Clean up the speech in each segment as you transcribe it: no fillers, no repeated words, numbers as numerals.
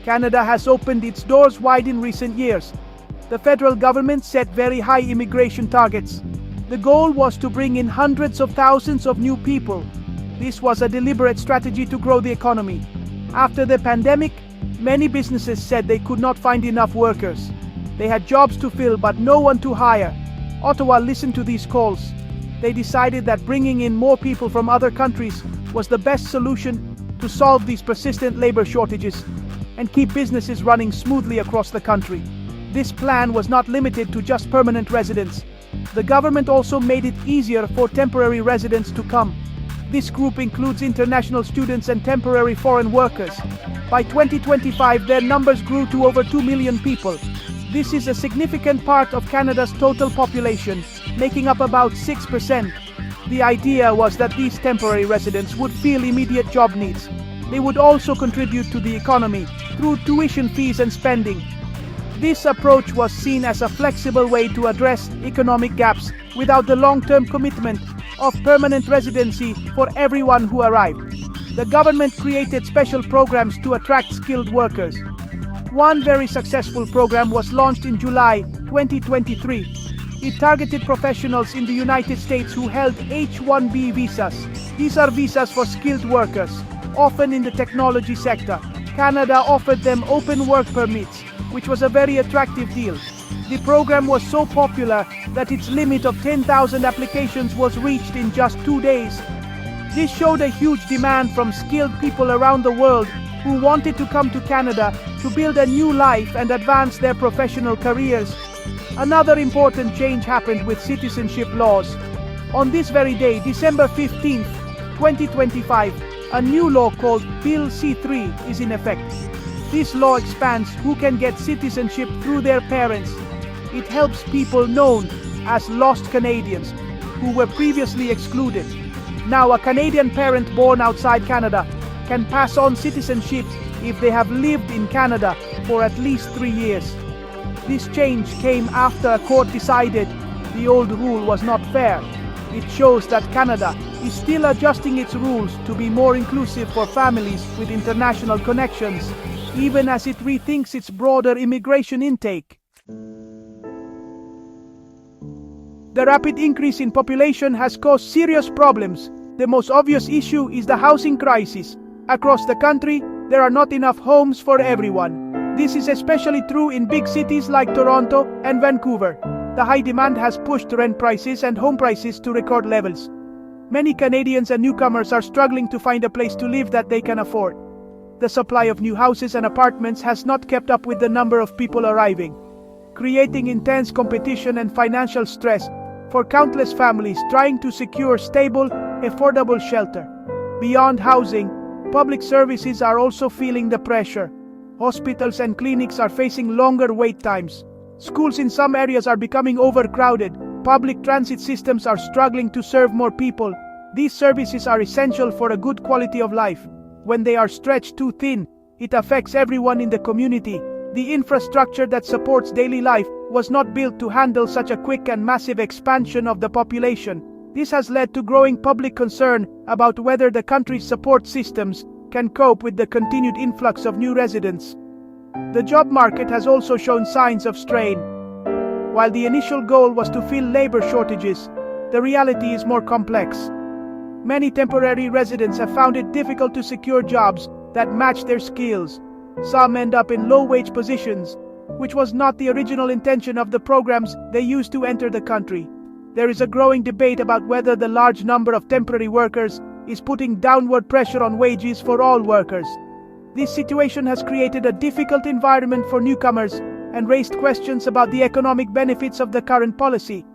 Canada has opened its doors wide in recent years. The federal government set very high immigration targets. The goal was to bring in hundreds of thousands of new people. This was a deliberate strategy to grow the economy. After the pandemic, many businesses said they could not find enough workers. They had jobs to fill but no one to hire. Ottawa listened to these calls. They decided that bringing in more people from other countries was the best solution to solve these persistent labor shortages and keep businesses running smoothly across the country. This plan was not limited to just permanent residents. The government also made it easier for temporary residents to come. This group includes international students and temporary foreign workers. By 2025, their numbers grew to over 2 million people. This is a significant part of Canada's total population, making up about 6%. The idea was that these temporary residents would fill immediate job needs. They would also contribute to the economy through tuition fees and spending. This approach was seen as a flexible way to address economic gaps without the long-term commitment of permanent residency for everyone who arrived. The government created special programs to attract skilled workers. One very successful program was launched in July 2023. It targeted professionals in the United States who held H-1B visas. These are visas for skilled workers, often in the technology sector. Canada offered them open work permits, which was a very attractive deal. The program was so popular that its limit of 10,000 applications was reached in just 2 days. This showed a huge demand from skilled people around the world who wanted to come to Canada to build a new life and advance their professional careers. Another important change happened with citizenship laws. On this very day, December 15, 2025, a new law called Bill C-3 is in effect. This law expands who can get citizenship through their parents. It helps people known as lost Canadians who were previously excluded. Now, a Canadian parent born outside Canada can pass on citizenship if they have lived in Canada for at least 3 years. This change came after a court decided the old rule was not fair. It shows that Canada is still adjusting its rules to be more inclusive for families with international connections, even as it rethinks its broader immigration intake. The rapid increase in population has caused serious problems. The most obvious issue is the housing crisis. Across the country, there are not enough homes for everyone. This is especially true in big cities like Toronto and Vancouver. The high demand has pushed rent prices and home prices to record levels. Many Canadians and newcomers are struggling to find a place to live that they can afford. The supply of new houses and apartments has not kept up with the number of people arriving, creating intense competition and financial stress for countless families trying to secure stable, affordable shelter. Beyond housing, public services are also feeling the pressure. Hospitals and clinics are facing longer wait times. Schools in some areas are becoming overcrowded. Public transit systems are struggling to serve more people. These services are essential for a good quality of life. When they are stretched too thin, it affects everyone in the community. The infrastructure that supports daily life was not built to handle such a quick and massive expansion of the population. This has led to growing public concern about whether the country's support systems can cope with the continued influx of new residents. The job market has also shown signs of strain. While the initial goal was to fill labor shortages, the reality is more complex. Many temporary residents have found it difficult to secure jobs that match their skills. Some end up in low-wage positions, which was not the original intention of the programs they used to enter the country. There is a growing debate about whether the large number of temporary workers is putting downward pressure on wages for all workers. This situation has created a difficult environment for newcomers and raised questions about the economic benefits of the current policy.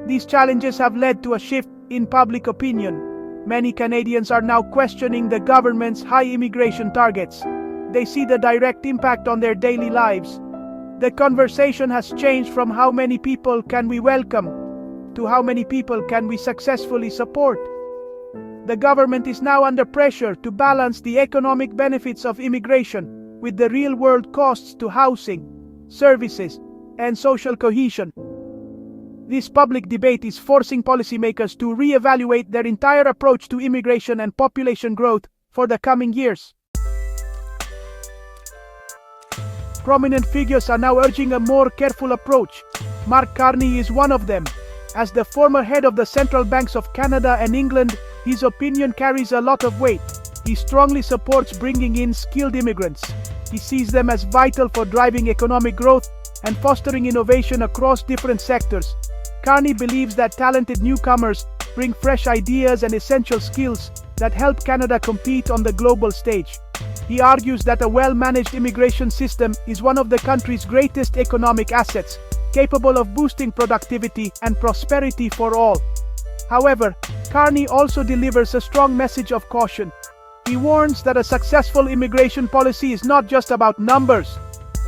These challenges have led to a shift in public opinion. Many Canadians are now questioning the government's high immigration targets. They see the direct impact on their daily lives. The conversation has changed from how many people can we welcome to how many people can we successfully support. The government is now under pressure to balance the economic benefits of immigration with the real-world costs to housing, services, and social cohesion. This public debate is forcing policymakers to re-evaluate their entire approach to immigration and population growth for the coming years. Prominent figures are now urging a more careful approach. Mark Carney is one of them. As the former head of the central banks of Canada and England, his opinion carries a lot of weight. He strongly supports bringing in skilled immigrants. He sees them as vital for driving economic growth and fostering innovation across different sectors. Carney believes that talented newcomers bring fresh ideas and essential skills that help Canada compete on the global stage. He argues that a well-managed immigration system is one of the country's greatest economic assets, capable of boosting productivity and prosperity for all. However, Carney also delivers a strong message of caution. He warns that a successful immigration policy is not just about numbers.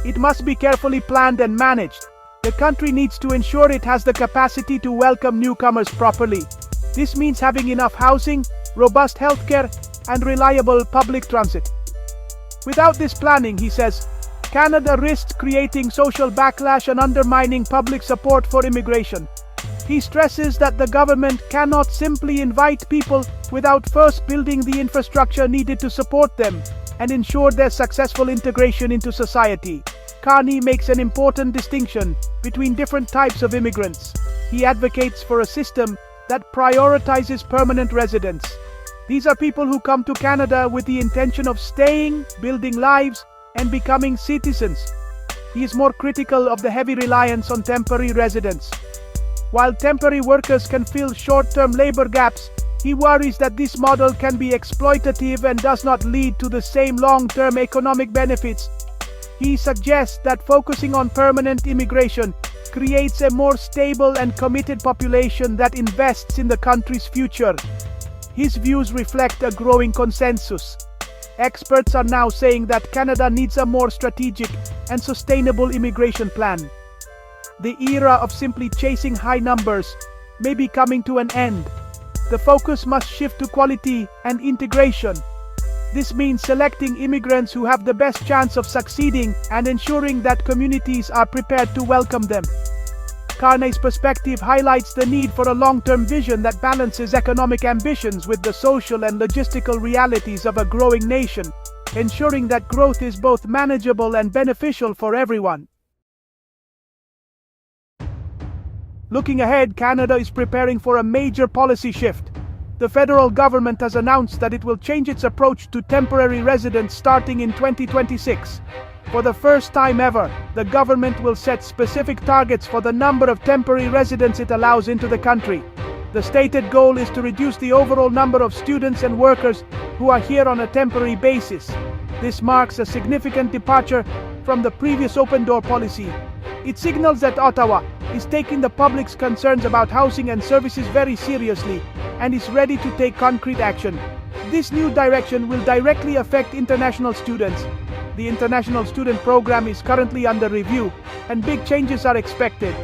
It must be carefully planned and managed. The country needs to ensure it has the capacity to welcome newcomers properly. This means having enough housing, robust healthcare, and reliable public transit. Without this planning, he says, Canada risks creating social backlash and undermining public support for immigration. He stresses that the government cannot simply invite people without first building the infrastructure needed to support them and ensure their successful integration into society. Carney makes an important distinction between different types of immigrants. He advocates for a system that prioritizes permanent residents. These are people who come to Canada with the intention of staying, building lives, and becoming citizens. He is more critical of the heavy reliance on temporary residents. While temporary workers can fill short-term labor gaps, he worries that this model can be exploitative and does not lead to the same long-term economic benefits. He suggests that focusing on permanent immigration creates a more stable and committed population that invests in the country's future. His views reflect a growing consensus. Experts are now saying that Canada needs a more strategic and sustainable immigration plan. The era of simply chasing high numbers may be coming to an end. The focus must shift to quality and integration. This means selecting immigrants who have the best chance of succeeding and ensuring that communities are prepared to welcome them. Carney's perspective highlights the need for a long-term vision that balances economic ambitions with the social and logistical realities of a growing nation, ensuring that growth is both manageable and beneficial for everyone. Looking ahead, Canada is preparing for a major policy shift. The federal government has announced that it will change its approach to temporary residents starting in 2026. For the first time ever, the government will set specific targets for the number of temporary residents it allows into the country. The stated goal is to reduce the overall number of students and workers who are here on a temporary basis. This marks a significant departure from the previous open-door policy. It signals that Ottawa is taking the public's concerns about housing and services very seriously and is ready to take concrete action. This new direction will directly affect international students. The international student program is currently under review, and big changes are expected.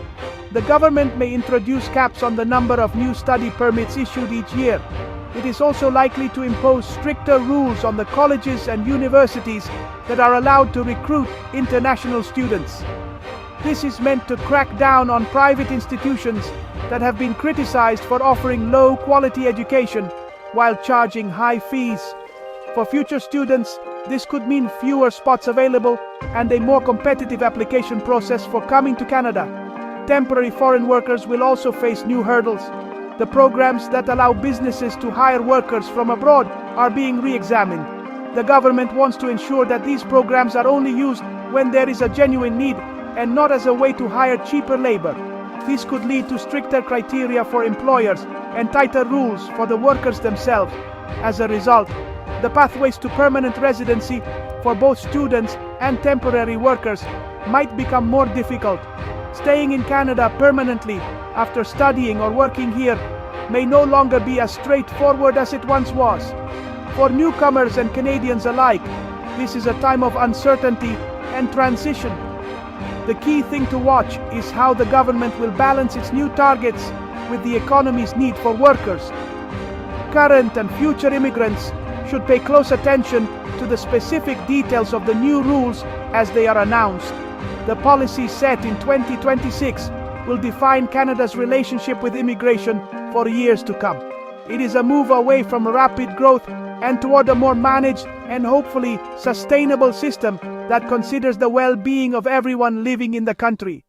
The government may introduce caps on the number of new study permits issued each year. It is also likely to impose stricter rules on the colleges and universities that are allowed to recruit international students. This is meant to crack down on private institutions that have been criticized for offering low-quality education while charging high fees. For future students, this could mean fewer spots available and a more competitive application process for coming to Canada. Temporary foreign workers will also face new hurdles. The programs that allow businesses to hire workers from abroad are being re-examined. The government wants to ensure that these programs are only used when there is a genuine need and not as a way to hire cheaper labor. This could lead to stricter criteria for employers and tighter rules for the workers themselves. As a result, the pathways to permanent residency for both students and temporary workers might become more difficult. Staying in Canada permanently after studying or working here may no longer be as straightforward as it once was. For newcomers and Canadians alike, this is a time of uncertainty and transition. The key thing to watch is how the government will balance its new targets with the economy's need for workers. Current and future immigrants should pay close attention to the specific details of the new rules as they are announced. The policy set in 2026 will define Canada's relationship with immigration for years to come. It is a move away from rapid growth and toward a more managed and hopefully sustainable system that considers the well-being of everyone living in the country.